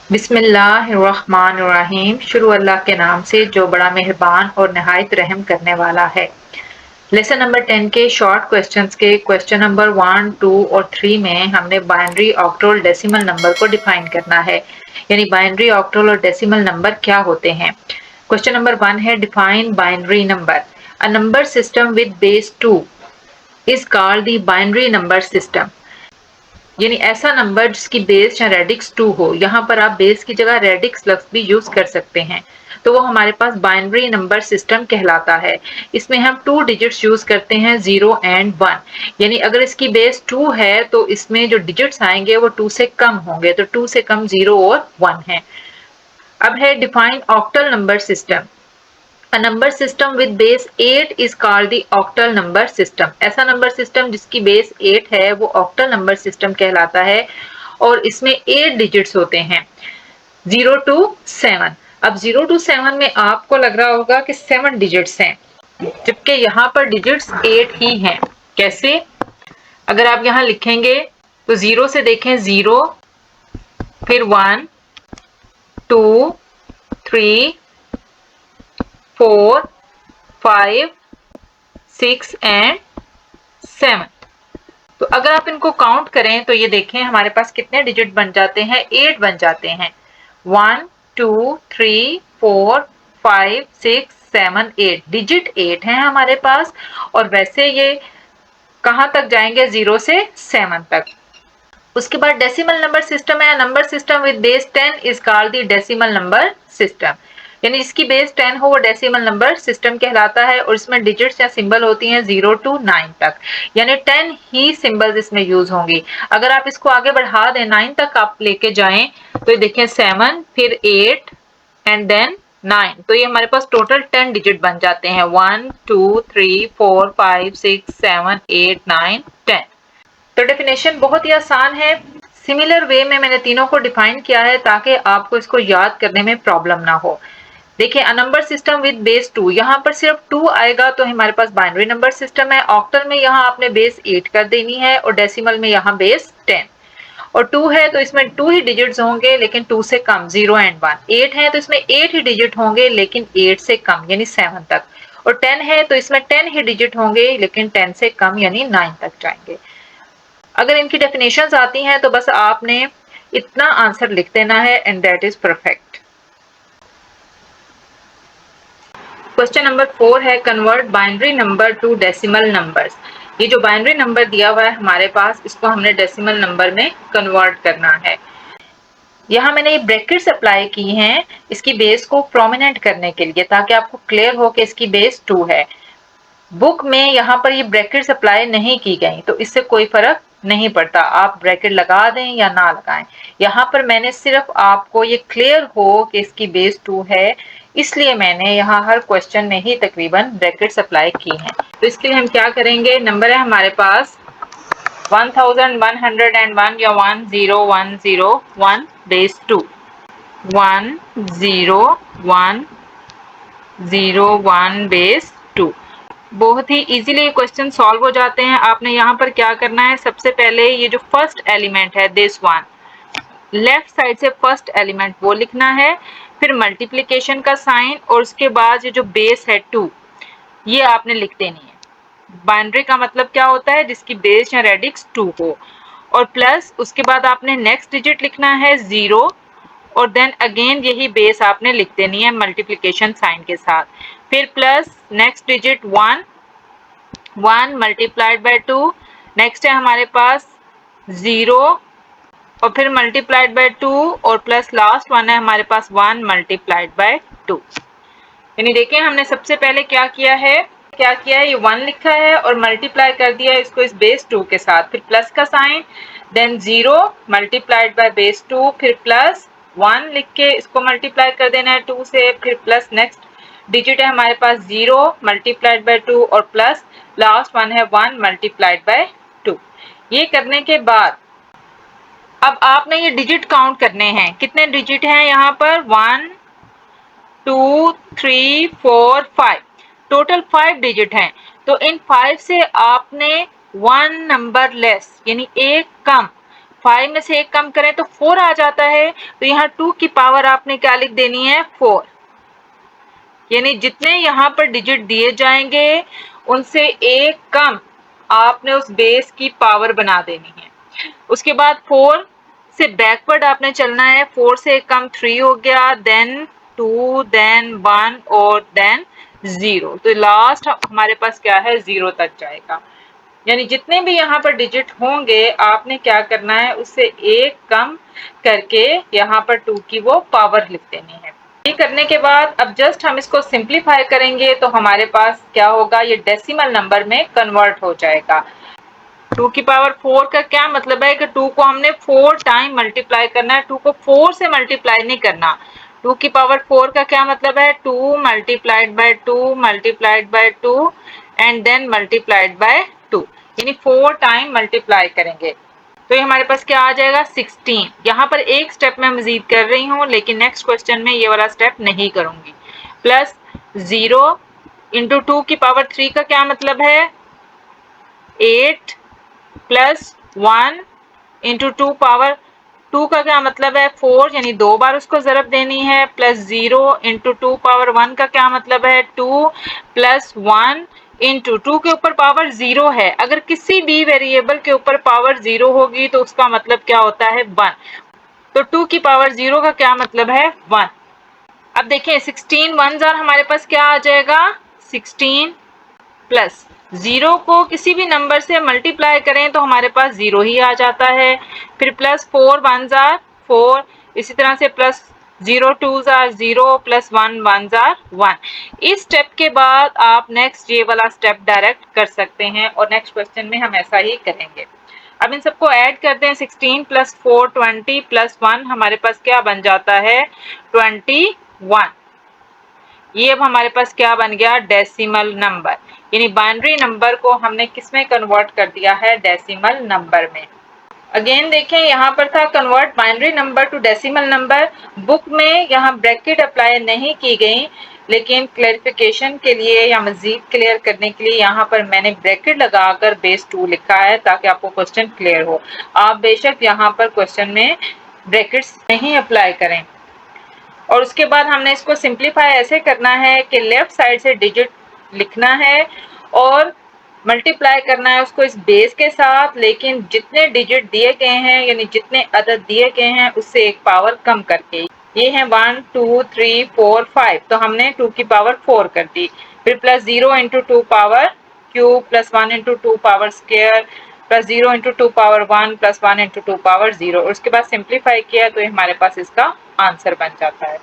बिस्मिल्लाहिर्रहमानिर्रहीम। शुरू अल्लाह के नाम से जो बड़ा मेहरबान और नहायत रहम करने वाला है। लेसन नंबर 10 के शॉर्ट क्वेश्चंस के क्वेश्चन नंबर 1, 2 और 3 में हमने बाइनरी, ऑक्टल, डेसिमल नंबर को डिफाइन करना है, यानी बाइनरी, ऑक्टल और डेसिमल नंबर क्या होते हैं। क्वेश्चन नंबर 1 है define binary number. A number system with base 2 is called the binary number system, यानी ऐसा नंबर जिसकी बेस या रेडिक्स 2 हो। यहाँ पर आप बेस की जगह रेडिक्स लफ्ज भी यूज कर सकते हैं, तो वो हमारे पास बाइनरी नंबर सिस्टम कहलाता है। इसमें हम 2 डिजिट्स यूज करते हैं, 0 एंड 1, यानी अगर इसकी बेस 2 है तो इसमें जो डिजिट्स आएंगे वो 2 से कम होंगे, तो 2 से कम 0 और 1 है। अब है define octal number system. A number system with base 8 is called the octal number system. ऐसा नंबर सिस्टम जिसकी बेस 8 है वो ऑक्टल नंबर सिस्टम कहलाता है, और इसमें 8 डिजिट्स होते हैं, 0 to 7। अब 0 to 7 में आपको लग रहा होगा कि 7 डिजिट्स हैं, जबकि यहाँ पर डिजिट्स 8 ही हैं। कैसे? अगर आप यहाँ लिखेंगे तो 0 से देखें 0, फिर 1, 2, 3, 4, 5, 6 एंड 7। तो अगर आप इनको काउंट करें तो ये देखें हमारे पास कितने डिजिट बन जाते हैं, 8 बन जाते हैं। 1, 2, 3, 4, 5, 6, 7, 8 डिजिट 8 हैं हमारे पास। और वैसे ये कहां तक जाएंगे, 0 से 7 तक। उसके बाद डेसिमल नंबर सिस्टम है। Number system with base 10 is called the decimal number system, यानी इसकी बेस 10 हो वो डेसिमल नंबर सिस्टम कहलाता है, और इसमें डिजिट्स या सिंबल होती हैं 0 to 9 तक, यानी 10 ही सिंबल्स इसमें यूज होंगी। अगर आप इसको आगे बढ़ा दें 9 तक आप लेके जाएं तो ये देखें 7, फिर 8 एंड देन 9, तो ये हमारे पास टोटल 10 डिजिट बन जाते हैं, 1, 2, 3, 4, 5, 6, 7, 8, 9, 10। तो डेफिनेशन बहुत ही आसान है। सिमिलर वे में मैंने तीनों को डिफाइन किया है ताकि आपको इसको याद करने में प्रॉब्लम ना हो। देखिए, a number system with base 2, यहाँ पर सिर्फ 2 आएगा तो हमारे पास बाइनरी नंबर सिस्टम है। ऑक्टल में यहाँ आपने बेस 8 कर देनी है, और डेसिमल में यहाँ बेस 10। और 2 है तो इसमें 2 ही डिजिट्स होंगे लेकिन 2 से कम, 0 एंड 1। 8 है तो इसमें 8 ही डिजिट होंगे लेकिन 8 से कम, यानी 7 तक। और 10 है तो इसमें 10 ही डिजिट होंगे लेकिन 10 से कम, यानी 9 तक जाएंगे। अगर इनकी डेफिनेशंस आती हैं तो बस आपने इतना आंसर लिख देना है and that is perfect. Question number 4 है convert binary number two decimal numbers. ये जो बाइनरी नंबर दिया हुआ है हमारे पास, इसको हमने डेसिमल नंबर में कन्वर्ट करना है। यहाँ मैंने ये ब्रैकेट्स अप्लाई की हैं इसकी बेस को प्रोमिनेंट करने के लिए, ताकि आपको क्लियर हो कि इसकी बेस 2 है। बुक में यहाँ पर ये ब्रैकेट्स अप्लाई नहीं की गई, तो इससे कोई फर्क नहीं पड़ता, आप ब्रैकेट लगा दें या ना लगाएं। यहाँ पर मैंने सिर्फ आपको ये क्लियर हो कि इसकी बेस 2 है, इसलिए मैंने यहाँ हर क्वेश्चन में ही तकरीबन ब्रैकेट्स अप्लाई की हैं। तो इसके लिए हम क्या करेंगे, नंबर है हमारे पास 1101 या 10101 बेस 2, 10101 बेस 2। बहुत ही इजीली क्वेश्चन सॉल्व हो जाते हैं। आपने यहाँ पर क्या करना है, सबसे पहले ये जो फर्स्ट एलिमेंट है दिस वन, लेफ्ट साइड से फर्स्ट एलिमेंट वो लिखना है, फिर मल्टीप्लिकेशन का साइन, और उसके बाद ये जो बेस है 2 ये आपने लिख देनी है। बाइनरी का मतलब क्या होता है, जिसकी बेस या रेडिक्स 2 हो, और प्लस उसके बाद आपने नेक्स्ट डिजिट लिखना है 0, और देन अगेन यही बेस आपने लिख देनी है मल्टीप्लिकेशन साइन के साथ, फिर plus next digit 1 multiplied by 2, next है हमारे पास 0, और फिर मल्टीप्लाइड बाय 2, और प्लस लास्ट वन है हमारे पास 1 मल्टीप्लाइड बाय 2। यानी देखिए हमने सबसे पहले क्या किया है, ये 1 लिखा है और मल्टीप्लाई कर दिया है इसको इस बेस 2 के साथ, फिर प्लस का sign, then 0 multiplied by base 2, फिर प्लस 1 लिख के इसको मल्टीप्लाई कर देना है 2 से, फिर प्लस नेक्स्ट डिजिट है हमारे पास 0 मल्टीप्लाइड बाय 2, और प्लस लास्ट वन है 1 मल्टीप्लाइड बाय 2। ये करने के बाद अब आपने ये डिजिट काउंट करने हैं, कितने डिजिट हैं यहाँ पर, 1 2 3 4 5, टोटल 5 डिजिट हैं। तो इन 5 से आपने 1 नंबर लेस, यानी एक कम 5 में से 1 कम करें तो 4 आ जाता है। तो यहाँ 2 की पावर आपने क्या लिख देनी है, 4। यानी जितने यहाँ पर डिजिट दिए जाएंगे उनसे 1 कम आपने उस बेस की पावर बना देनी है। उसके बाद 4 से बैकवर्ड आपने चलना है। 4 से 1 कम 3 हो गया, देन 2, देन 1 और देन 0। तो लास्ट हमारे पास क्या है, 0 तक जाएगा। यानी जितने भी यहाँ पर डिजिट होंगे आपने क्या करना है, उससे 1 कम करके यहाँ पर 2 की वो पावर लिख देनी है। ये करने के बाद अब जस्ट हम इसको सिंप्लीफाई करेंगे तो हमारे पास क्या होगा, ये डेसिमल नंबर में कन्वर्ट हो जाएगा। 2 की पावर 4 का क्या मतलब है कि 2 को हमने 4 टाइम मल्टीप्लाई करना है, 2 को 4 से मल्टीप्लाई नहीं करना। 2 की पावर 4 का क्या मतलब है, 2 multiplied by 2 multiplied by 2 and then multiplied by 2, यानी 4 टाइम मल्टीप्लाई करेंगे। तो ये हमारे पास क्या आ जाएगा, 16। यहाँ पर एक स्टेप मैं मजीद कर रही हूँ, लेकिन नेक्स्ट क्वेश्चन में ये वाला स्टेप नहीं करूंगी। प्लस 0 इंटू 2 की पावर 3 का क्या मतलब है, 8 प्लस 1 इंटू 2 पावर 2 का क्या मतलब है, 4, यानी 2 बार उसको ज़रब देनी है। प्लस 0 इंटू 2 पावर 1 का क्या मतलब है, 2 प्लस 1 इंटू 2 के ऊपर पावर 0 है। अगर किसी भी वेरिएबल के ऊपर पावर 0 होगी तो उसका मतलब क्या होता है, 1। तो 2 की पावर 0 का क्या मतलब है, 1। अब देखिए 16 1 जार हमारे पास क्या आ जाएगा, 16 प्लस 0 को किसी भी नंबर से मल्टीप्लाई करें तो हमारे पास 0 ही आ जाता है। फिर प्लस 4 1 जार 4, इसी तरह से प्लस 0 2 जार 0 प्लस 1 1 जार 1। इस स्टेप के बाद आप नेक्स्ट ये वाला स्टेप डायरेक्ट कर सकते हैं और नेक्स्ट क्वेश्चन में हम ऐसा ही करेंगे। अब इन सबको ऐड करते हैं, 16 प्लस 4 20 प्लस 1 हमारे पास क्या बन जाता है, 21। ये अब हमारे पास क्या बन गया, डेसिमल नंबर। यानी बाइनरी नंबर को हमने किस में कन्वर्ट कर दिया है, डेसिमल नंबर में। अगेन देखें यहाँ पर था convert binary number two decimal number. Book में यहाँ ब्रैकेट अप्लाई नहीं की गई, लेकिन क्लैरिफिकेशन के लिए या मजीद क्लियर करने के लिए यहाँ पर मैंने ब्रैकेट लगाकर बेस 2 लिखा है ताकि आपको क्वेश्चन क्लियर हो। आप बेशक यहाँ पर क्वेश्चन में ब्रैकेट्स नहीं अप्लाई करें। और उसके बाद हमने इसको सिंप्लीफाई ऐसे करना है कि लेफ्ट साइड से डिजिट लिखना है और मल्टीप्लाई करना है उसको इस बेस के साथ, लेकिन जितने डिजिट दिए गए हैं यानी जितने अदद दिए गए हैं उससे 1 पावर कम करके। ये है 1 2 3 4 5, तो हमने 2 की पावर 4 कर दी। फिर plus 0 into 2 power cube plus 1 into 2 power square plus 0 into 2 power 1 plus 1 into 2 power 0। उसके बाद सिंप्लीफाई किया तो हमारे पास इसका आंसर बन जाता है।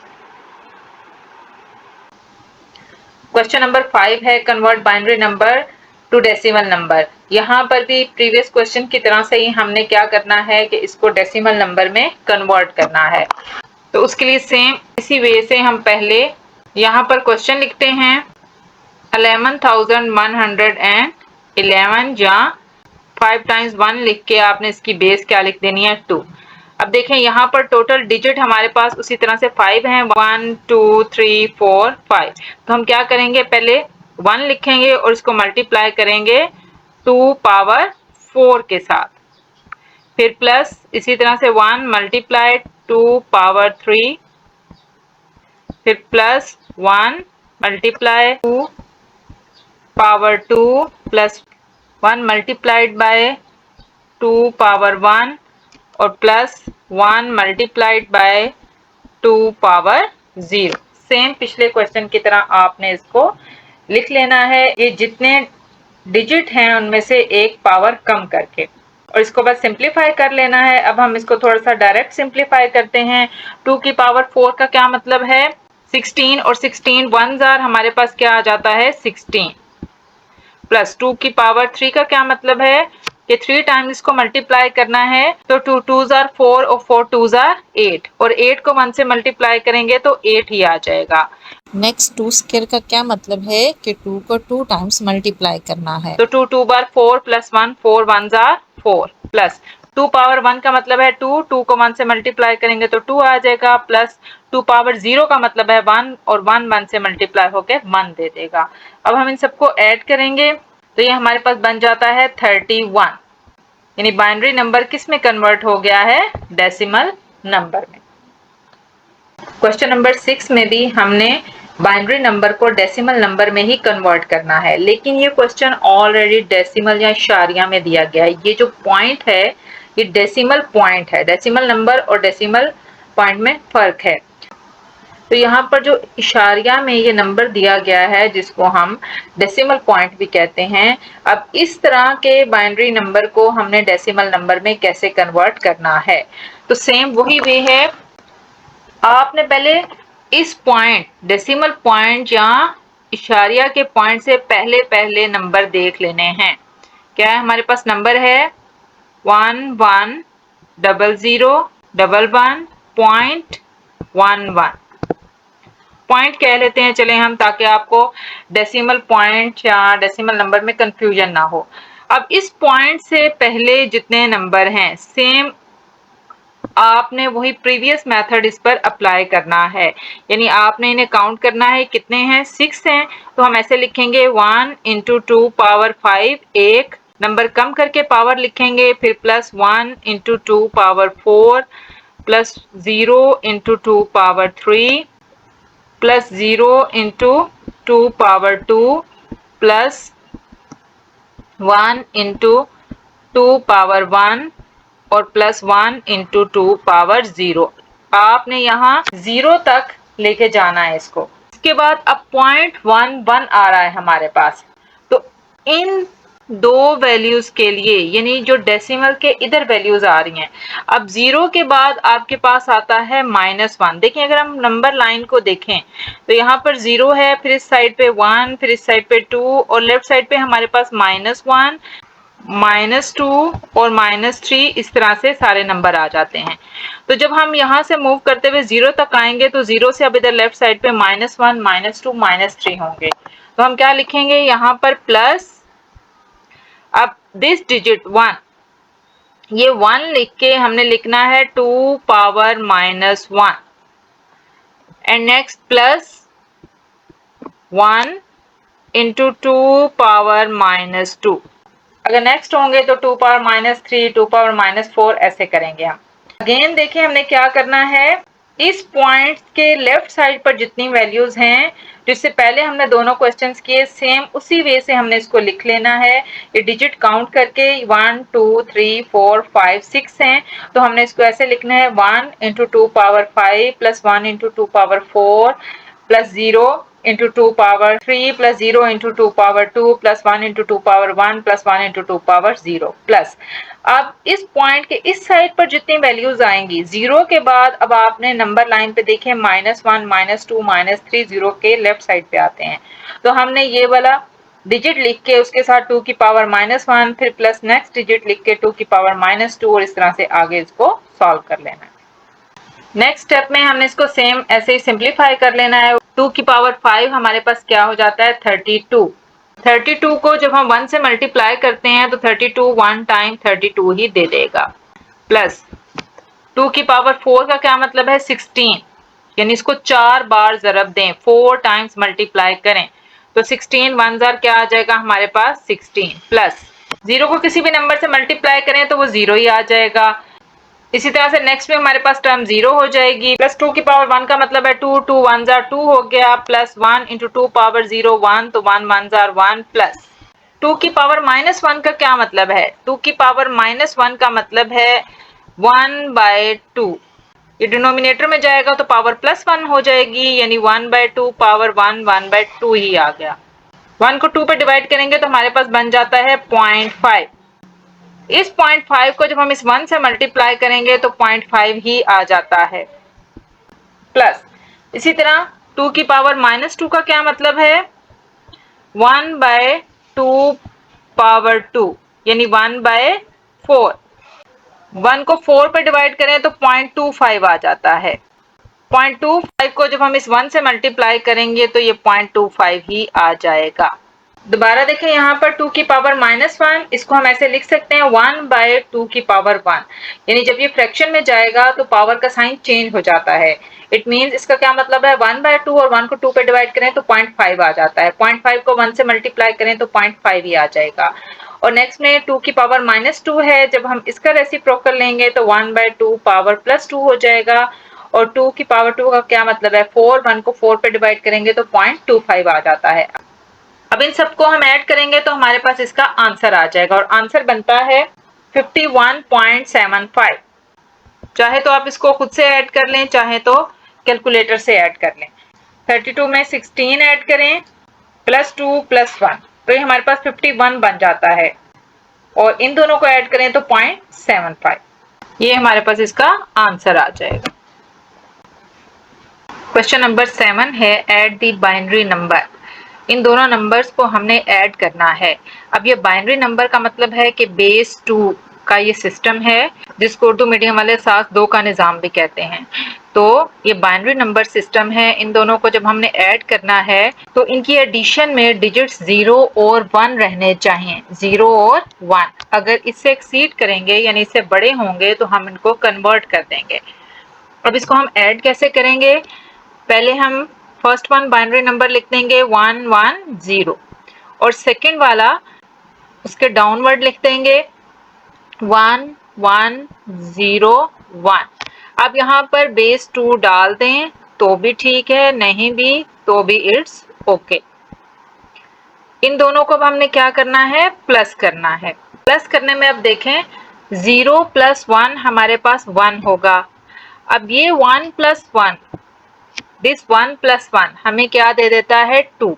क्वेश्चन नंबर 5 है convert binary number two decimal number. यहाँ पर भी प्रीवियस क्वेश्चन की तरह से ही हमने क्या करना है कि इसको डेसिमल नंबर में कन्वर्ट करना है। तो उसके लिए सेम इसी वे से हम पहले यहाँ पर क्वेश्चन लिखते हैं 11,111 या 5 टाइम्स 1 लिख के आपने इसकी बेस क्या लिख देनी है, 2। अब देखें यहाँ पर टोटल डिजिट हमारे पास उसी तरह से 5 हैं, 1 2 3 4 5। तो हम क्या करेंगे, पहले 1 लिखेंगे और इसको मल्टीप्लाई करेंगे 2 पावर 4 के साथ। फिर प्लस इसी तरह से 1 मल्टीप्लाई 2 पावर 3, फिर plus 1 multiply 2 power 2 plus 1 multiplied by 2 power 1 और plus 1 multiplied by 2 power 0। Same पिछले क्वेश्चन की तरह आपने इसको लिख लेना है, ये जितने डिजिट हैं उनमें से 1 पावर कम करके, और इसको बस सिंप्लीफाई कर लेना है। अब हम इसको थोड़ा सा डायरेक्ट सिंप्लीफाई करते हैं। 2 की पावर 4 का क्या मतलब है, 16, और 16 1 जार हमारे पास क्या आ जाता है, 16। प्लस 2 की पावर 3 का क्या मतलब है कि 3 टाइम्स इसको मल्टीप्लाई करना है, तो 2 2 जार 4 और 4 2 जार 8, और 8 को 1 से मल्टीप्लाई करेंगे तो 8 ही आ जाएगा। नेक्स्ट 2 स्क्वायर का क्या मतलब है कि 2 को 2 टाइम्स मल्टीप्लाई करना है। तो 2 2 बार 4 प्लस 1 4 1 जार 4 प्लस 2 पावर 1 का मतलब है 2, 2 को 1 से मल्टीप्लाई करेंगे तो 2 आ जाएगा, प्लस 2 पावर 0 का मतलब है 1 और 1 1 से मल्टीप्लाई होकर 1 दे देगा। अब हम इन सबको ऐड करेंगे तो ये हमारे पास बन जाता है 31। यानी बाइनरी नंबर किस में कन्वर्ट हो गया है, डेसिमल नंबर में। क्वेश्चन नंबर 6 में भी हमने बाइनरी नंबर को डेसिमल नंबर में ही कन्वर्ट करना है, लेकिन ये क्वेश्चन ऑलरेडी डेसिमल या इशारिया में दिया गया है। ये जो पॉइंट है ये डेसिमल पॉइंट है, डेसिमल नंबर और डेसिमल पॉइंट में फर्क है। तो यहाँ पर जो इशारिया में ये नंबर दिया गया है जिसको हम डेसिमल पॉइंट भी कहते हैं, अब इस तरह के बाइनरी नंबर को हमने डेसिमल नंबर में कैसे कन्वर्ट करना है। तो सेम वही वे है, आपने पहले इस पॉइंट डेसिमल पॉइंट या इशारिया के पॉइंट से पहले पहले नंबर देख लेने हैं। क्या है हमारे पास नंबर है 1 1 0 0 1 1 .11 पॉइंट कह लेते हैं चले हम, ताकि आपको डेसिमल पॉइंट या डेसिमल नंबर में कंफ्यूजन ना हो। अब इस पॉइंट से पहले जितने नंबर हैं सेम आपने वही प्रीवियस मेथड इस पर अप्लाई करना है, यानी आपने इन्हें काउंट करना है। कितने हैं, 6 हैं, तो हम ऐसे लिखेंगे 1 × 2 पावर 5, एक नंबर कम करके पावर लिखेंगे, फिर plus 1 × 2 power 4, plus 0 × 2 power 3, plus 0 × 2 power 2, plus 1 × 2 power 1 और प्लस 1 × 2 पावर 0। आपने यहाँ 0 तक लेके जाना है इसको। इसके बाद अब 0.11 आ रहा है हमारे पास, तो इन दो वैल्यूज के लिए यानी जो डेसिमल के इधर वैल्यूज आ रही हैं, अब 0 के बाद आपके पास आता है -1। देखिए अगर हम नंबर लाइन को देखें तो यहाँ पर 0 है, फिर इस साइड पे 1, फिर इस साइड पे 2 और लेफ्ट साइड पे हमारे पास -1, -2 और -3, इस तरह से सारे नंबर आ जाते हैं। तो जब हम यहाँ से मूव करते हुए 0 तक आएंगे तो 0 से अब इधर लेफ्ट साइड पे -1, -2, -3 होंगे। तो हम क्या लिखेंगे यहाँ पर प्लस, अब दिस डिजिट 1, ये 1 लिख के हमने लिखना है 2 power -1 and next plus 1 × 2 power -2। अगर नेक्स्ट होंगे तो 2 पावर -3, 2 पावर -4 ऐसे करेंगे हम। अगेन देखिए हमने क्या करना है, इस पॉइंट के लेफ्ट साइड पर जितनी वैल्यूज हैं जिससे पहले हमने दोनों क्वेश्चंस किए, सेम उसी वे से हमने इसको लिख लेना है। ये डिजिट काउंट करके 1 2 3 4 5 6 हैं, तो हमने इसको ऐसे लिखना है 1 × 2 power 5 plus 1 × 2 power 4 plus 0 × 2 power 3 plus 0 × 2 power 2 plus 1 × 2 power 1 plus 1 × 2 power 0 plus. अब इस पॉइंट के इस साइड पर जितनी वैल्यूज आएंगी 0 के बाद, अब आपने नंबर लाइन पे देखें -1 -2 -3 0 के लेफ्ट साइड पे आते हैं, तो हमने ये वाला डिजिट लिख के उसके साथ 2 की पावर -1 फिर प्लस नेक्स्ट डिजिट लिख के 2 की पावर -2 और इस तरह से आगे इसको सॉल्व कर लेना है। नेक्स्ट स्टेप में हमने इसको सेम ऐसे ही सिंप्लीफाई कर लेना है। 2 की पावर 5 हमारे पास क्या हो जाता है 32। 32 को जब हम 1 से मल्टीप्लाई करते हैं तो 32 1 टाइम 32 ही दे देगा, प्लस 2 की पावर 4 का क्या मतलब है 16, यानी इसको 4 बार ज़रब दें, 4 टाइम्स मल्टीप्लाई करें तो 16 1 जार क्या आ जाएगा हमारे पास 16, प्लस 0 को किसी भी नंबर से मल्टीप्लाई करें तो वो 0 ही आ जाएगा। इसी तरह से नेक्स्ट में हमारे पास टर्म 0 हो जाएगी, प्लस 2 की पावर 1 का मतलब है 2 2 1 जार 2 हो गया, प्लस 1 × 2 पावर 0 1 तो 1 1 जार 1, प्लस 2 की पावर -1 का क्या मतलब है, 2 की पावर -1 का मतलब है 1/2। ये डिनोमिनेटर में जाएगा तो पावर +1 हो जाएगी, यानी 1/2 पावर 1 1/2 ही आ गया। 1 को 2 पे डिवाइड करेंगे तो हमारे पास बन जाता है 0.5। इस 0.5 को जब हम इस 1 से मल्टीप्लाई करेंगे तो 0.5 ही आ जाता है, प्लस इसी तरह 2 की पावर -2 का क्या मतलब है 1/2 पावर 2 यानी 1/4। 1 को 4 पे डिवाइड करें तो 0.25 आ जाता है। 0.25 को जब हम इस 1 से मल्टीप्लाई करेंगे तो ये 0.25 ही आ जाएगा। दोबारा देखें यहाँ पर 2 की पावर -1, इसको हम ऐसे लिख सकते हैं 1/2 की पावर 1, यानी जब ये फ्रैक्शन में जाएगा तो पावर का साइन चेंज हो जाता है। इट मीन्स इसका क्या मतलब है, 1/2 और 1 को 2 पे डिवाइड करें तो 0.5 आ जाता है, 0.5 को 1 से मल्टीप्लाई करें तो 0.5 ही आ जाएगा। और नेक्स्ट में 2 की पावर -2 है, जब हम इसका रेसिप्रोकल लेंगे तो 1/2 पावर +2 हो जाएगा। और 2 की पावर 2 का क्या मतलब है, 4, 1 को 4 पे डिवाइड करेंगे तो 0.25 आ जाता है। अब इन सबको हम ऐड करेंगे तो हमारे पास इसका आंसर आ जाएगा और आंसर बनता है 51.75। चाहे तो आप इसको खुद से ऐड कर लें, चाहे तो कैलकुलेटर से ऐड कर लें। 32 में 16 ऐड करें +2 +1 तो ये हमारे पास 51 बन जाता है और इन दोनों को ऐड करें तो 0.75, ये हमारे पास इसका आंसर आ जाएगा। क्वेश्चन नंबर 7 है ऐड द बाइनरी नंबर। इन दोनों नंबर्स को हमने ऐड करना है। अब ये बाइनरी नंबर का मतलब है कि बेस 2 का ये सिस्टम है, जिसको उर्दू मीडियम वाले साथ 2 का निज़ाम भी कहते हैं। तो ये बाइनरी नंबर सिस्टम है, इन दोनों को जब हमने ऐड करना है तो इनकी एडिशन में डिजिट्स 0 और 1 रहने चाहिए, 0 और 1। अगर इससे एक्सीड करेंगे यानी इससे बड़े होंगे तो हम इनको कन्वर्ट कर देंगे। अब इसको हम ऐड कैसे करेंगे, पहले हम फर्स्ट वन बाइनरी नंबर लिख देंगे 110 और सेकंड वाला उसके डाउनवर्ड लिख देंगे 110 1। अब यहाँ पर बेस 2 डाल दें तो भी ठीक है, नहीं भी तो भी इट्स ओके। इन दोनों को अब हमने क्या करना है, प्लस करना है। प्लस करने में अब देखें 0 + 1 हमारे पास 1 होगा। अब ये 1 + 1 दिस 1 + 1 हमें क्या दे देता है 2।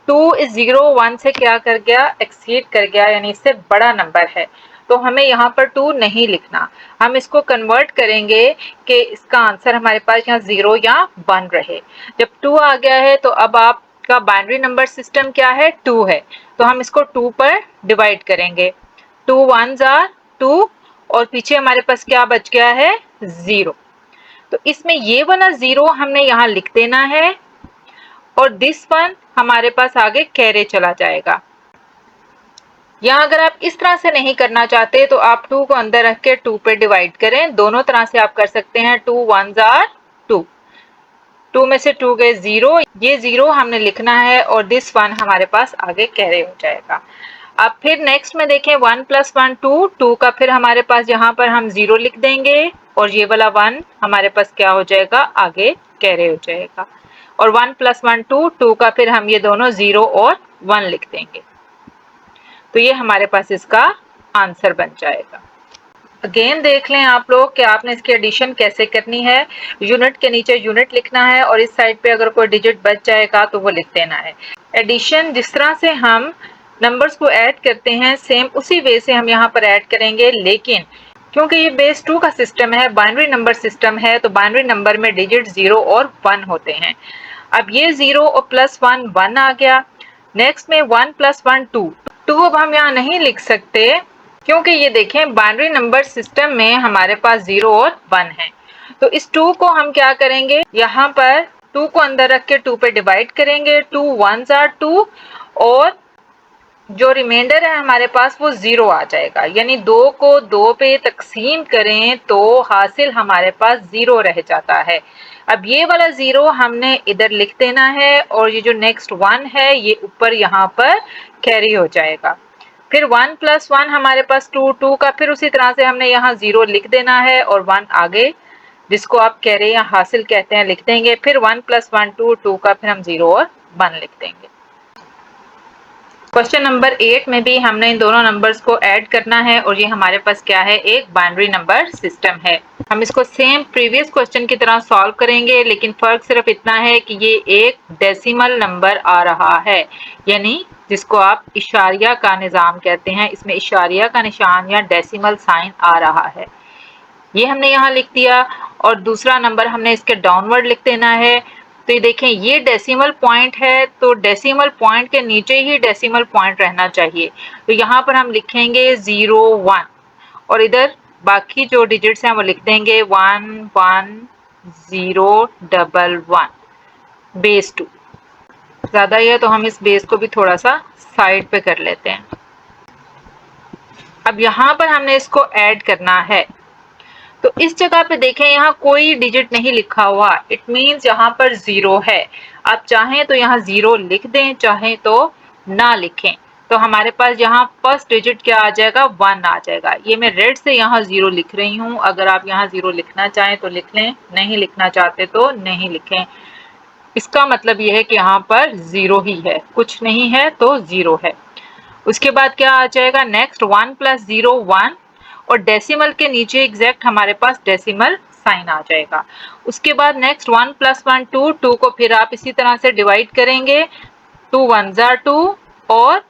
2 इस 0 1 से क्या कर गया, एक्सीड कर गया, यानी इससे बड़ा नंबर है। तो हमें यहाँ पर 2 नहीं लिखना, हम इसको कन्वर्ट करेंगे कि इसका आंसर हमारे पास यहाँ 0 या 1 रहे। जब 2 आ गया है तो अब आपका बाइनरी नंबर सिस्टम क्या है, 2 है, तो हम इसको 2 पर डिवाइड करेंगे। 2 1s are 2 और पीछे हमारे पास क्या बच गया है, 0। तो इसमें ये वाला 0 हमने यहाँ लिख देना है और दिस 1 हमारे पास आगे कैरे चला जाएगा। यहाँ अगर आप इस तरह से नहीं करना चाहते तो आप 2 को अंदर रख के 2 पे डिवाइड करें, दोनों तरह से आप कर सकते हैं। 2 1s are 2, 2 में से 2 गए 0, ये 0 हमने लिखना है और दिस 1 हमारे पास आगे कैरे हो जाएगा। अब फिर नेक्स्ट में देखें 1 + 1 2, 2 का फिर हमारे पास यहाँ पर हम 0 लिख देंगे और ये वाला 1 हमारे पास क्या हो जाएगा, आगे कैरे हो जाएगा। और 1 + 1 2, 2 का फिर हम ये दोनों 0 और 1 लिख देंगे, तो ये हमारे पास इसका आंसर बन जाएगा। अगेन देख लें आप लोग कि आपने इसकी एडिशन कैसे करनी है। यूनिट के नीचे यूनिट लिखना है और इस साइड पे अगर कोई डिजिट बच जाएगा तो वो लिख देना है। एडिशन जिस तरह से हम नंबर्स को ऐड करते हैं सेम उसी वे से हम यहाँ पर ऐड करेंगे, लेकिन क्योंकि ये बेस 2 का सिस्टम है, बाइनरी नंबर सिस्टम है, तो बाइनरी नंबर में डिजिट 0 और 1 होते हैं। अब ये 0 और +1 1 आ गया। नेक्स्ट में 1 + 1 2, 2 अब हम यहाँ नहीं लिख सकते क्योंकि ये देखें बाइनरी नंबर सिस्टम में हमारे पास 0 और 1 है। तो इस 2 को हम क्या करेंगे, यहाँ पर 2 को अंदर रख के 2 पे डिवाइड करेंगे। 2 1s are 2 और जो रिमाइंडर है हमारे पास वो 0 आ जाएगा, यानी 2 को 2 पे तकसीम करें तो हासिल हमारे पास 0 रह जाता है। अब ये वाला 0 हमने इधर लिख देना है और ये जो नेक्स्ट 1 है ये ऊपर यहाँ पर कैरी हो जाएगा। फिर 1 + 1 हमारे पास 2, 2 का फिर उसी तरह से हमने यहाँ 0 लिख देना है और 1 आगे जिसको आप कैरे या हासिल कहते हैं लिख देंगे। फिर 1 + 1 2, 2 का फिर हम 0 और 1 लिख देंगे। क्वेश्चन नंबर 8 में भी हमने इन दोनों नंबर्स को ऐड करना है और ये हमारे पास क्या है, एक बाइनरी नंबर सिस्टम है। हम इसको सेम प्रीवियस क्वेश्चन की तरह सॉल्व करेंगे, लेकिन फर्क सिर्फ इतना है कि ये एक डेसिमल नंबर आ रहा है, यानी जिसको आप इशारिया का निज़ाम कहते हैं, इसमें इशारिया का निशान या डेसिमल साइन आ रहा है। ये हमने यहाँ लिख दिया और दूसरा नंबर हमने इसके डाउनवर्ड लिख देना है। तो ये देखें ये डेसिमल पॉइंट है, तो डेसिमल पॉइंट के नीचे ही डेसिमल पॉइंट रहना चाहिए। तो यहाँ पर हम लिखेंगे 0 1 और इधर बाकी जो डिजिट्स हैं वो लिख देंगे 1 1 0 1 1 बेस 2। ज्यादा ही है तो हम इस बेस को भी थोड़ा सा साइड पे कर लेते हैं। अब यहाँ पर हमने इसको ऐड करना है, तो इस जगह पे देखें यहाँ कोई डिजिट नहीं लिखा हुआ, इट मीन्स यहाँ पर 0 है। आप चाहें तो यहाँ 0 लिख दें, चाहें तो ना लिखें। तो हमारे पास यहाँ फर्स्ट डिजिट क्या आ जाएगा, 1 आ जाएगा। ये मैं रेड से यहाँ 0 लिख रही हूँ, अगर आप यहाँ 0 लिखना चाहें तो लिख लें, नहीं लिखना चाहते तो नहीं लिखें। इसका मतलब ये है कि यहाँ पर 0 ही है, कुछ नहीं है तो 0 है। उसके बाद क्या आ जाएगा, नेक्स्ट 1 + 0 1, और डेसिमल के नीचे एग्जैक्ट हमारे पास डेसिमल साइन आ जाएगा। उसके बाद नेक्स्ट 1 + 1 2, 2 को फिर आप इसी तरह से डिवाइड करेंगे, 2 1s are 2, और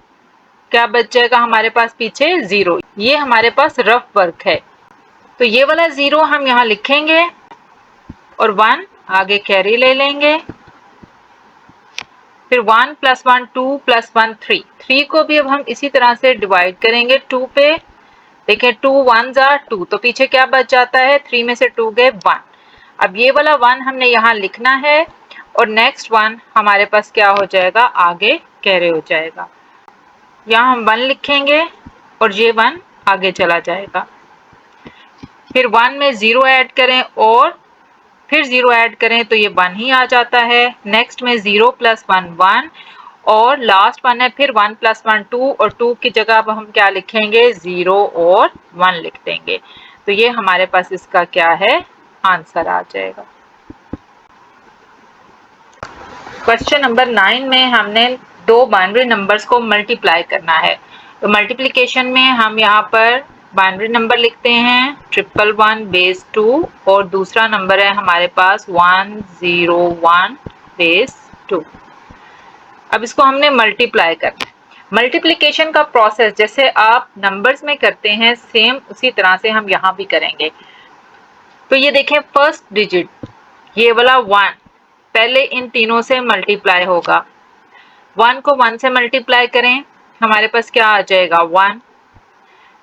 क्या बच जाएगा हमारे पास पीछे 0। ये हमारे पास रफ वर्क है, तो ये वाला 0 हम यहाँ लिखेंगे और 1 आगे कैरी ले लेंगे। फिर 1 + 1 2 + 1 3, 3 को भी अब हम इसी तरह से डिवाइड करेंगे 2 पे। देखिए 2 1s are 2, तो पीछे क्या बच जाता है, 3 में से 2 गए 1। अब ये वाला 1 हमने यहाँ लिखना है, और नेक्स्ट 1 हमारे पास क्या हो जाएगा, आगे कैरी हो जाएगा। यहाँ हम 1 लिखेंगे और ये 1 आगे चला जाएगा। फिर 1 में 0 ऐड करें और फिर 0 ऐड करें तो ये 1 ही आ जाता है। नेक्स्ट में 0 + 1 1, और लास्ट 1 है, फिर 1 + 1 2, और 2 की जगह अब हम क्या लिखेंगे, 0 और 1 लिख देंगे। तो ये हमारे पास इसका क्या है, आंसर आ जाएगा। क्वेश्चन नंबर 9 में हमने दो बाइनरी नंबर्स को मल्टीप्लाई करना है। तो मल्टीप्लिकेशन में हम यहाँ पर बाइनरी नंबर लिखते हैं 111 बेस 2, और दूसरा नंबर है हमारे पास 101 बेस 2। अब इसको हमने मल्टीप्लाई करना है। मल्टीप्लिकेशन का प्रोसेस जैसे आप नंबर्स में करते हैं, सेम उसी तरह से हम यहाँ भी करेंगे। तो ये देखें फर्स्ट डिजिट ये वाला 1 पहले इन तीनों से मल्टीप्लाई होगा। 1 को 1 से मल्टीप्लाई करें, हमारे पास क्या आ जाएगा 1।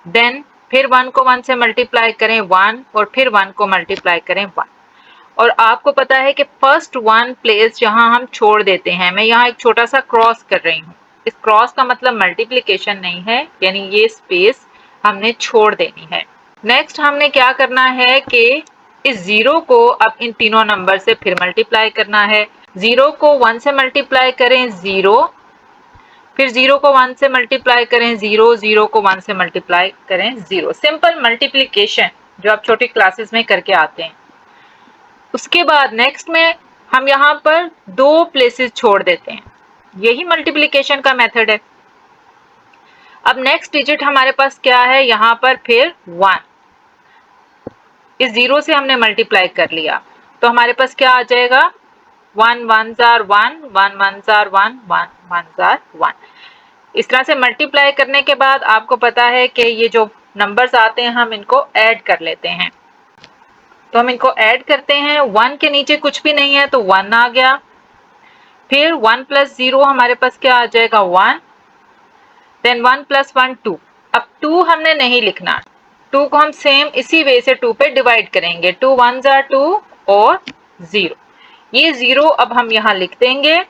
देन फिर 1 को 1 से मल्टीप्लाई करें 1, और फिर 1 को मल्टीप्लाई करें 1। और आपको पता है कि फर्स्ट 1 प्लेस जहां हम छोड़ देते हैं, मैं यहाँ एक छोटा सा क्रॉस कर रही हूँ। इस क्रॉस का मतलब मल्टीप्लिकेशन नहीं है, यानी ये स्पेस हमने छोड़ देनी है। नेक्स्ट हमने क्या करना है कि इस 0 को अब इन तीनों नंबर से फिर मल्टीप्लाई करना है। 0 को 1 से मल्टीप्लाई करें 0, फिर 0 को 1 से मल्टीप्लाई करें 0, 0 को 1 से मल्टीप्लाई करें 0। सिंपल मल्टीप्लिकेशन जो आप छोटी क्लासेस में करके आते हैं। उसके बाद नेक्स्ट में हम यहाँ पर 2 प्लेसेस छोड़ देते हैं, यही मल्टीप्लिकेशन का मेथड है। अब नेक्स्ट डिजिट हमारे पास क्या है, यहाँ पर फिर 1, इस 0 से हमने मल्टीप्लाई कर लिया, तो हमारे पास क्या आ जाएगा 1 1s are 1, 1 1s are 1, 1 1s are 1। इस तरह से मल्टीप्लाई करने के बाद आपको पता है कि ये जो नंबर्स आते हैं हम इनको ऐड कर लेते हैं। तो हम इनको ऐड करते हैं, 1 के नीचे कुछ भी नहीं है तो 1 आ गया। फिर 1 + 0 हमारे पास क्या आ जाएगा 1, देन 1 + 1 2। अब 2 हमने नहीं लिखना, 2 को हम सेम इसी वे से 2 पे डिवाइड करेंगे, 2 1s are 2 और 0। ये 0 अब हम यहाँ लिख देंगे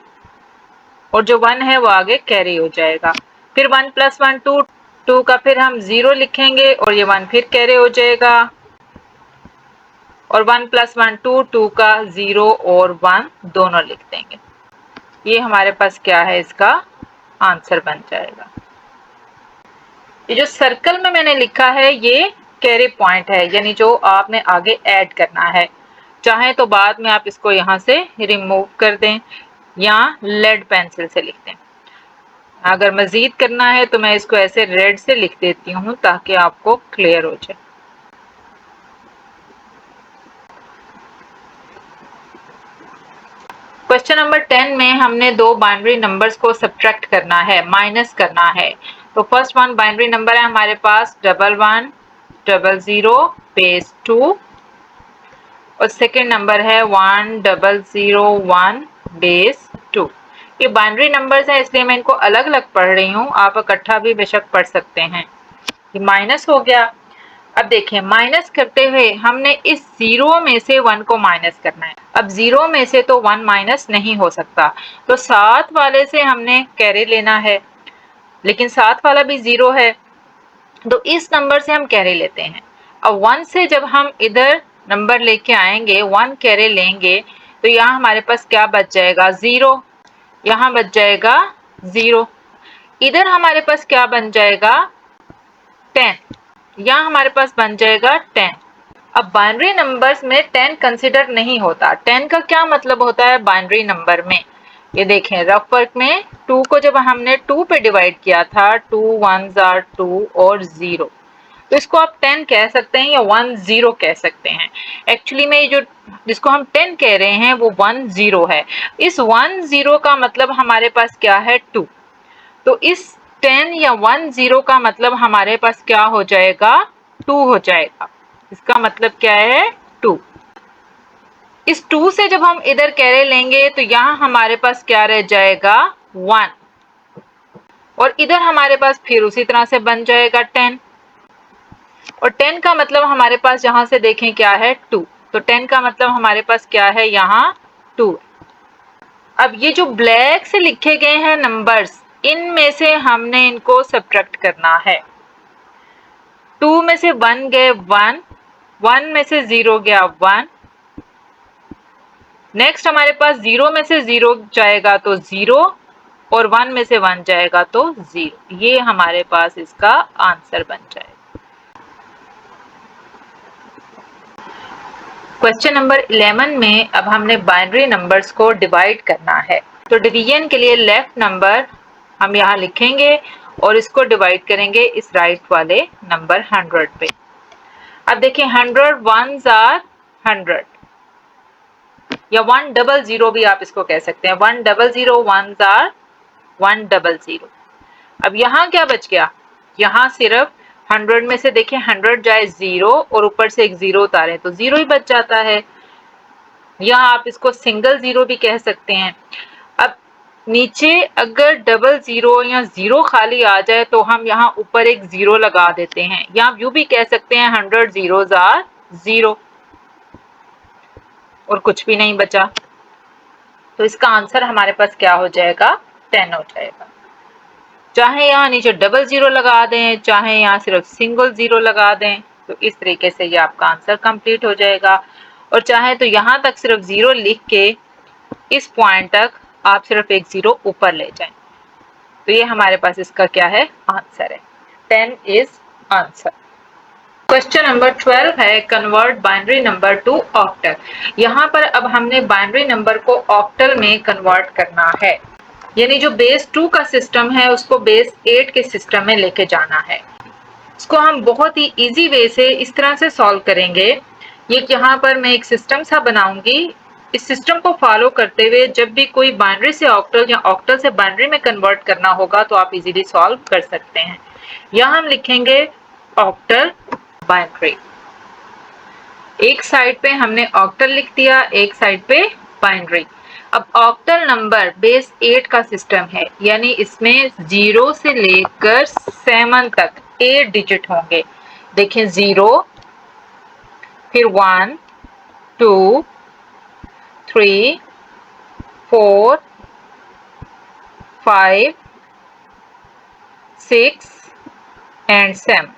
और जो 1 है वो आगे कैरी हो जाएगा। फिर 1 + 1 2, 2 का फिर हम 0 लिखेंगे और ये 1 फिर कैरी हो जाएगा, और 1 + 1 2, 2 का 0 और 1 दोनों लिख देंगे। ये हमारे पास क्या है, इसका आंसर बन जाएगा। ये जो सर्कल में मैंने लिखा है ये कैरी पॉइंट है, यानी जो आपने आगे ऐड करना है। चाहे तो बाद में आप इसको यहाँ से रिमूव कर दें या लेड पेंसिल से लिख दें। अगर मजीद करना है तो मैं इसको ऐसे रेड से लिख देती हूँ ताकि आपको क्लियर हो जाए। क्वेश्चन नंबर 10 में हमने दो बाइनरी नंबर्स को सब्ट्रैक्ट करना है, माइनस करना है। तो फर्स्ट वन बाइनरी नंबर है हमारे पास 11 00 बेस 2, और सेकेंड नंबर है 1001 बेस 2। ये बाइनरी नंबर्स हैं इसलिए मैं इनको अलग अलग पढ़ रही हूँ, आप इकट्ठा भी बेशक पढ़ सकते हैं। ये माइनस हो गया। अब देखें, माइनस करते हुए हमने इस 0 में से 1 को माइनस करना है। अब 0 में से तो 1 माइनस नहीं हो सकता, तो साथ वाले से हमने कैरी लेना है, लेकिन साथ वाला भी 0 है, तो इस नंबर से हम कैरी लेते हैं। अब 1 से जब हम इधर नंबर लेके आएंगे, 1 कैरी लेंगे, तो यहाँ हमारे पास क्या बच जाएगा? 0। यहाँ बच जाएगा 0। इधर हमारे पास क्या बन जाएगा? 10। यहाँ हमारे पास बन जाएगा 10। अब बाइनरी नंबर्स में 10 कंसिडर नहीं होता। 10 का क्या मतलब होता है बाइनरी नंबर में? ये देखें, रफ वर्क में 2 को जब हमने 2 पे डिवाइड किया था, 2 1s are 2 और 0, तो इसको आप 10 कह सकते हैं या 10 कह सकते हैं। एक्चुअली में ये जो जिसको हम 10 कह रहे हैं वो 10 है। इस 10 का मतलब हमारे पास क्या है? 2। तो इस 10 या 10 का मतलब हमारे पास क्या हो जाएगा? 2 हो जाएगा। इसका मतलब क्या है? 2। इस 2 से जब हम इधर कैरे लेंगे तो यहाँ हमारे पास क्या रह जाएगा? 1। और इधर हमारे पास फिर उसी तरह से बन जाएगा 10। और 10 का मतलब हमारे पास यहाँ से देखें क्या है? 2। तो 10 का मतलब हमारे पास क्या है? यहाँ 2। अब ये जो ब्लैक से लिखे गए हैं नंबर्स, इनमें से हमने इनको सब्ट्रैक्ट करना है। 2 में से 1 गए 1, 1 में से 0 गया 1, नेक्स्ट हमारे पास 0 में से 0 जाएगा तो 0, और 1 में से 1 जाएगा तो 0। ये हमारे पास इसका आंसर बन जाएगा। क्वेश्चन नंबर 11 में अब हमने बाइनरी नंबर्स को डिवाइड करना है। तो डिवीजन के लिए लेफ्ट नंबर हम यहाँ लिखेंगे और इसको डिवाइड करेंगे इस राइट वाले नंबर 100 पे। अब देखिए 100 1s are 100 या 100 भी आप इसको कह सकते हैं। 100 1s are 100। अब यहाँ क्या बच गया? यहाँ सिर्फ 100 में से देखिए 100 जाए 0 और ऊपर से एक 0 उतारे तो 0 ही बच जाता है। या आप इसको सिंगल 0 भी कह सकते हैं। अब नीचे अगर 00 या 0 खाली आ जाए तो हम यहाँ ऊपर एक 0 लगा देते हैं, या यूं भी कह सकते हैं 100 zeros are 0, और कुछ भी नहीं बचा। तो इसका आंसर हमारे पास क्या हो जाएगा? 10 हो जाएगा। चाहे यहाँ नीचे 00 लगा दें, चाहे यहाँ सिर्फ सिंगल 0 लगा दें, तो इस तरीके से ये आपका आंसर कंप्लीट हो जाएगा। और चाहे तो यहाँ तक सिर्फ 0 लिख के इस पॉइंट तक आप सिर्फ एक 0 ऊपर ले जाएं, तो ये हमारे पास इसका क्या है? आंसर है। 10 इज आंसर। क्वेश्चन नंबर 12 है convert binary number two octal. यहाँ पर अब हमने बाइनरी नंबर को ऑक्टल में कन्वर्ट करना है, यानी जो बेस 2 का सिस्टम है उसको बेस 8 के सिस्टम में लेके जाना है। इसको हम बहुत ही इजी वे से इस तरह से सॉल्व करेंगे। ये यहाँ पर मैं एक सिस्टम सा बनाऊंगी। इस सिस्टम को फॉलो करते हुए जब भी कोई बाइनरी से ऑक्टल या ऑक्टल से बाइनरी में कन्वर्ट करना होगा तो आप इजीली सॉल्व कर सकते हैं। यहाँ हम लिखेंगे ऑक्टल बाइनरी। एक साइड पे हमने ऑक्टल लिख दिया, एक साइड पे बाइनरी। अब ऑक्टल नंबर बेस 8 का सिस्टम है, यानी इसमें 0 से लेकर 7 तक 8 डिजिट होंगे। देखें 0, फिर 1 2 3 4 5 6 एंड 7।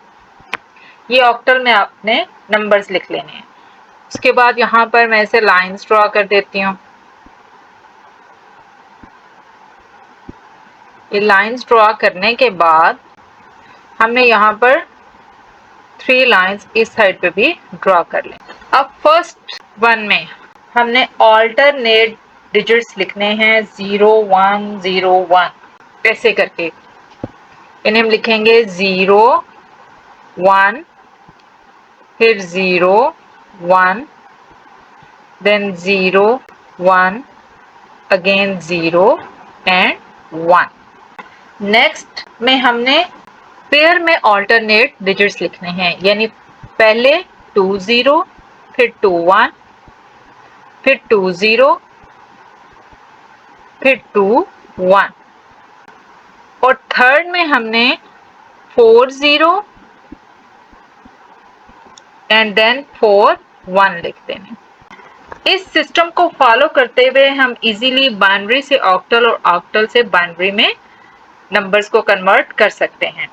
ये ऑक्टल में आपने नंबर्स लिख लेने हैं। उसके बाद यहाँ पर मैं इसे लाइंस ड्रॉ कर देती हूँ। ये लाइंस ड्रॉ करने के बाद हमने यहाँ पर 3 लाइंस इस साइड पे भी ड्रॉ कर लें। अब फर्स्ट वन में हमने ऑल्टरनेट डिजिट्स लिखने हैं 0 1 0 1 ऐसे करके। इन्हें हम लिखेंगे 0 1, फिर 0 1, देन 0 1, अगेन 0 एंड 1। नेक्स्ट में हमने पेयर में ऑल्टरनेट डिजिट्स लिखने हैं, यानी पहले 2 0, फिर 2 1, फिर 2 0, फिर 2 1, और थर्ड में हमने 4 0, एंड देन 4 1 लिख देंगे। इस सिस्टम को फॉलो करते हुए हम इजीली बाइनरी से ऑक्टल और ऑक्टल से बाइनरी में नंबर्स को कन्वर्ट कर सकते हैं।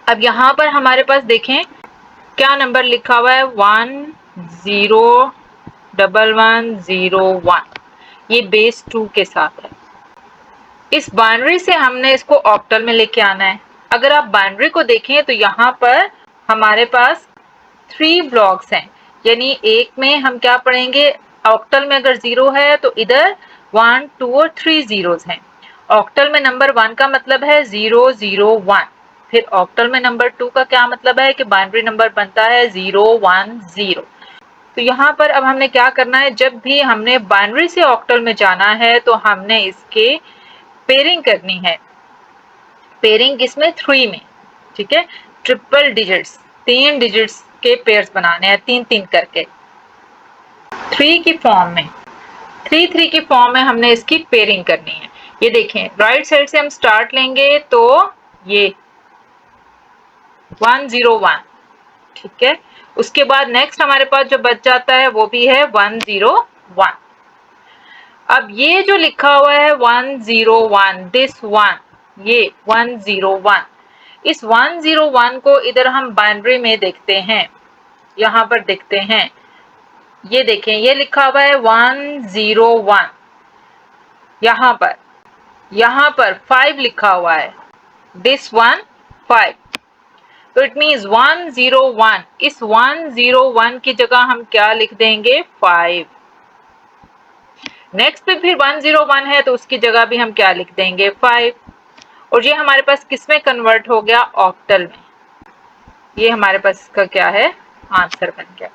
अब यहाँ पर हमारे पास देखें क्या नंबर लिखा हुआ है 101101, ये बेस 2 के साथ है। इस बाइनरी से हमने इसको ऑक्टल में लेके आना है। अगर आप बाइनरी को देखें तो यहाँ पर हमारे पास 3 ब्लॉक्स हैं, यानी एक में हम क्या पढ़ेंगे, ऑक्टल में अगर 0 है तो इधर 1 2 और 3 जीरोस हैं। ऑक्टल में नंबर 1 का मतलब है 0 0 1, फिर ऑक्टल में नंबर 2 का क्या मतलब है कि बाइनरी नंबर बनता है 0 1 0। तो यहाँ पर अब हमने क्या करना है, जब भी हमने बाइनरी से ऑक्टल में जाना है तो हमने इसके पेयरिंग करनी है। पेयरिंग किसमें, 3 में, ठीक है। ट्रिपल डिजिट्स, 3 डिजिट्स के पेयर्स बनाने हैं 3 3 करके 3 की फॉर्म में, 3 3 की फॉर्म में हमने इसकी पेयरिंग करनी है। ये देखें राइट साइड से हम स्टार्ट लेंगे तो ये 1 0 1, ठीक है। उसके बाद नेक्स्ट हमारे पास जो बच जाता है वो भी है 1 0 1। अब ये जो लिखा हुआ है 1 0 1, दिस 1, ये 1 0 1, इस 1 0 1 को इधर हम बाइनरी में देखते हैं, यहाँ पर देखते हैं, ये देखें ये लिखा हुआ है 1 0 1, यहाँ पर 5 लिखा हुआ है, दिस 1 5, तो इट मीन्स 1 0 1, इस 1 0 1 की जगह हम क्या लिख देंगे 5। नेक्स्ट पे फिर 1 0 1 है तो उसकी जगह भी हम क्या लिख देंगे 5, और ये हमारे पास किस में कन्वर्ट हो गया, ऑक्टल में। ये हमारे पास इसका क्या है, आंसर बन गया।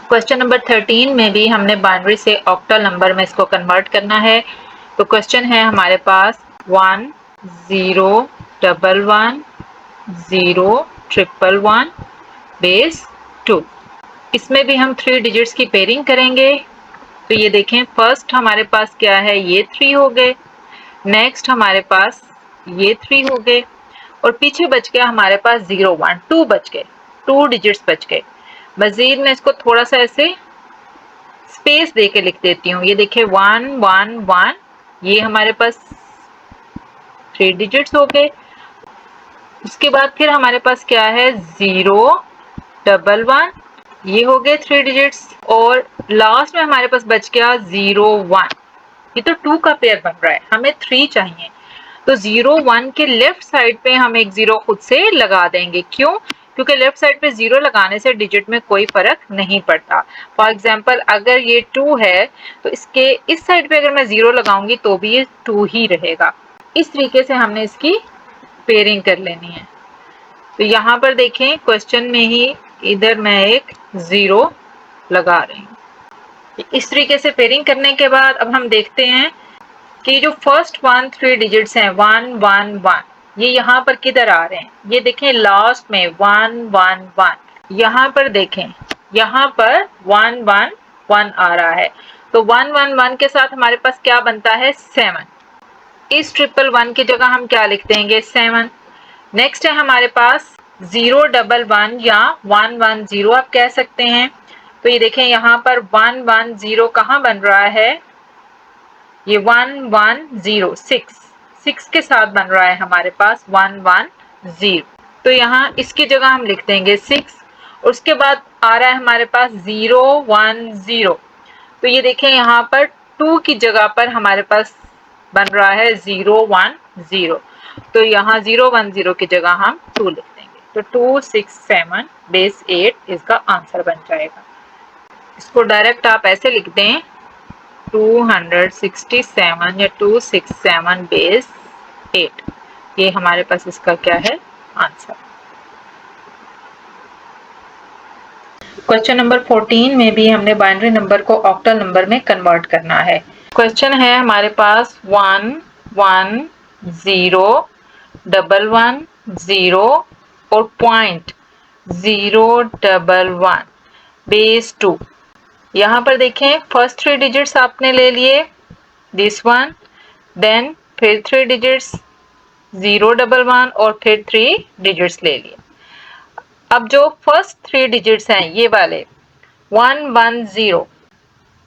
क्वेश्चन नंबर 13 में भी हमने बाइनरी से ऑक्टल नंबर में इसको कन्वर्ट करना है। तो क्वेश्चन है हमारे पास 1 0 1 1 0 1 1 बेस 2। इसमें भी हम 3 डिजिट्स की पेयरिंग करेंगे। तो ये देखें फर्स्ट हमारे पास क्या है, ये 3 हो गए, नेक्स्ट हमारे पास ये 3 हो गए, और पीछे बच गया हमारे पास 0 1 2 बच गए, 2 डिजिट्स बच गए। मजीद मैं इसको थोड़ा सा ऐसे स्पेस दे के लिख देती हूँ। ये देखिए 1 1 1, ये हमारे पास 3 डिजिट्स हो गए। उसके बाद फिर हमारे पास क्या है 0 1 1, ये हो गए 3 डिजिट्स, और लास्ट में हमारे पास बच गया 0 1। ये तो 2 का पेयर बन रहा है, हमें 3 चाहिए, तो 0 1 के लेफ्ट साइड पे हम एक 0 खुद से लगा देंगे। क्यों, क्योंकि लेफ्ट साइड पे 0 लगाने से डिजिट में कोई फर्क नहीं पड़ता। फॉर एग्जांपल अगर ये 2 है तो इसके इस साइड पे अगर मैं 0 लगाऊंगी तो भी ये 2 ही रहेगा। इस तरीके से हमने इसकी पेयरिंग कर लेनी है। तो यहाँ पर देखें क्वेश्चन में ही इधर मैं एक 0 लगा रही हूँ। इस तरीके से पेयरिंग करने के बाद अब हम देखते हैं कि जो फर्स्ट 3 डिजिट्स हैं 1 1 1, ये यहाँ पर किधर आ रहे हैं, ये देखें लास्ट में 1 1 1, यहाँ पर देखें यहाँ पर 1 1 1 आ रहा है, तो 1 1 1 के साथ हमारे पास क्या बनता है 7। इस 1 1 की जगह हम क्या लिख देंगे 7। नेक्स्ट है हमारे पास 0 1 1 या 1 1 0 आप कह सकते हैं। तो ये देखें यहाँ पर 1 1 0 कहाँ बन रहा है, ये 1 1 0 6 के साथ बन रहा है हमारे पास 1 1 0, तो यहाँ इसकी जगह हम लिख देंगे 6। उसके बाद आ रहा है हमारे पास 0 1 0, तो ये देखें यहाँ पर 2 की जगह पर हमारे पास बन रहा है 0 1 0, तो यहाँ 0 1 0 की जगह हम 2 लिख देंगे, तो 2 6 7 बेस 8 इसका आंसर बन जाएगा। इसको डायरेक्ट आप ऐसे लिख दें 267 या 267 बेस 8, ये हमारे पास इसका क्या है आंसर। क्वेश्चन नंबर 14 में भी हमने बाइनरी नंबर को ऑक्टल नंबर में कन्वर्ट करना है। क्वेश्चन है हमारे पास 1 1 0 1 1 0 और पॉइंट 0 1 1 बेस 2। यहाँ पर देखें फर्स्ट 3 डिजिट्स आपने ले लिए, दिस वन, देन फिर 3 डिजिट्स 011 और फिर 3 डिजिट्स ले लिए। अब जो फर्स्ट 3 डिजिट्स हैं ये वाले 110,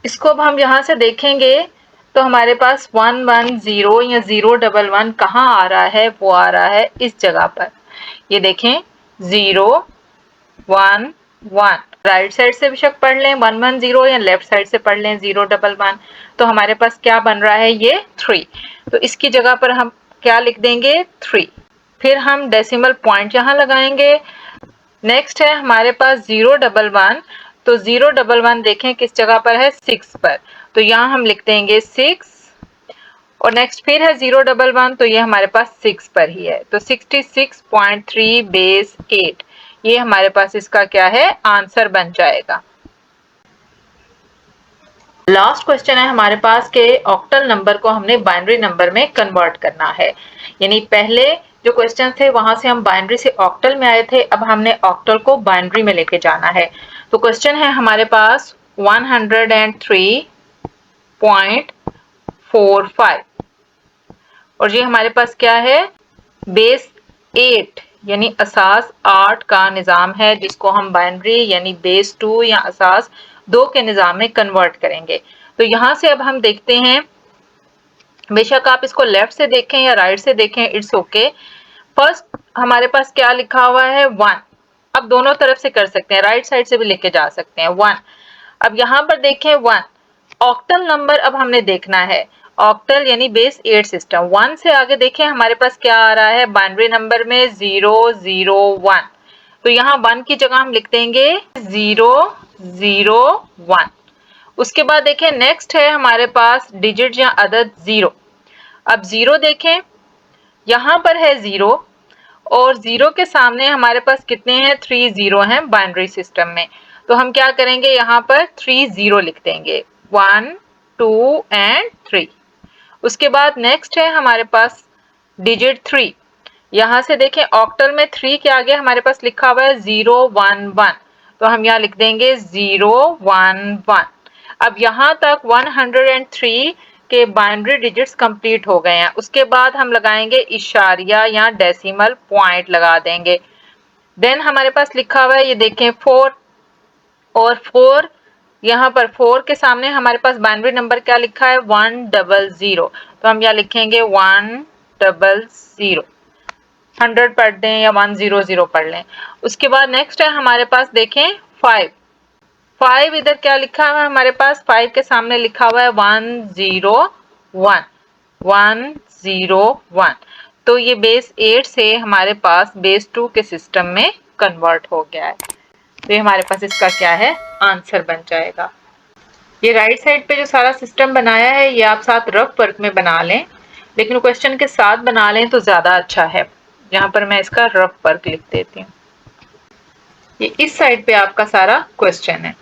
इसको अब हम यहाँ से देखेंगे तो हमारे पास 110 या 011 कहाँ आ रहा है, वो आ रहा है इस जगह पर। ये देखें 011, राइट साइड से बेशक पढ़ लें 110 या लेफ्ट साइड से पढ़ लें 011, तो हमारे पास क्या बन रहा है ये 3। तो इसकी जगह पर हम क्या लिख देंगे 3, फिर हम डेसिमल पॉइंट यहाँ लगाएंगे। नेक्स्ट है हमारे पास 011, तो 011 देखें किस जगह पर है 6 पर, तो यहाँ हम लिख देंगे 6, और नेक्स्ट फिर है 011, तो ये हमारे पास 6 पर ही है, तो 66.3 बेस 8, ये हमारे पास इसका क्या है आंसर बन जाएगा। लास्ट क्वेश्चन है हमारे पास के ऑक्टल नंबर को हमने बाइनरी नंबर में कन्वर्ट करना है, यानी पहले जो क्वेश्चन थे वहां से हम बाइनरी से ऑक्टल में आए थे, अब हमने ऑक्टल को बाइनरी में लेके जाना है। तो क्वेश्चन है हमारे पास 103.45, और ये हमारे पास क्या है बेस 8 यानी असास 8 का निज़ाम है, जिसको हम बाइनरी यानी बेस 2 या असास 2 के निज़ाम में कन्वर्ट करेंगे। तो यहाँ से अब हम देखते हैं, बेशक आप इसको लेफ्ट से देखें या राइट से देखें इट्स ओके। फर्स्ट हमारे पास क्या लिखा हुआ है 1, अब दोनों तरफ से कर सकते हैं, राइट साइड से भी लेके जा सकते हैं 1। अब यहाँ पर देखें 1 ऑक्टल नंबर अब हमने देखना है, ऑक्टल यानी बेस 8 सिस्टम। 1 से आगे देखें हमारे पास क्या आ रहा है बाइनरी नंबर में 001, तो यहाँ 1 की जगह हम लिख देंगे 001। उसके बाद देखें नेक्स्ट है हमारे पास डिजिट या अदद 0। अब 0 देखें यहाँ पर है 0, और 0 के सामने हमारे पास कितने हैं 3 0 हैं बाइनरी सिस्टम में, तो हम क्या करेंगे यहाँ पर 3 0 लिख देंगे 1 2 एंड 3। उसके बाद नेक्स्ट है हमारे पास डिजिट 3, यहाँ से देखें ऑक्टल में 3 के आगे हमारे पास लिखा हुआ है 011, तो हम यहाँ लिख देंगे 011। अब यहाँ तक 103 के बाइनरी डिजिट्स कंप्लीट हो गए हैं। उसके बाद हम लगाएंगे इशारिया या डेसिमल पॉइंट लगा देंगे। देन हमारे पास लिखा हुआ है ये देखें 4, और 4 यहाँ पर 4 के सामने हमारे पास बाइनरी नंबर क्या लिखा है 100, तो हम यहाँ लिखेंगे 100, 100 पढ़ दें या 100 पढ़ लें। उसके बाद नेक्स्ट है हमारे पास देखें 5 इधर क्या लिखा हुआ है हमारे पास 5 के सामने लिखा हुआ है 101, तो ये बेस 8 से हमारे पास बेस 2 के सिस्टम में कन्वर्ट हो गया है, तो ये हमारे पास इसका क्या है आंसर बन जाएगा। ये राइट साइड पे जो सारा सिस्टम बनाया है ये आप साथ रफ वर्क में बना लें, लेकिन क्वेश्चन के साथ बना लें तो ज्यादा अच्छा है। यहाँ पर मैं इसका रफ वर्क लिख देती हूँ। ये इस साइड पे आपका सारा क्वेश्चन है।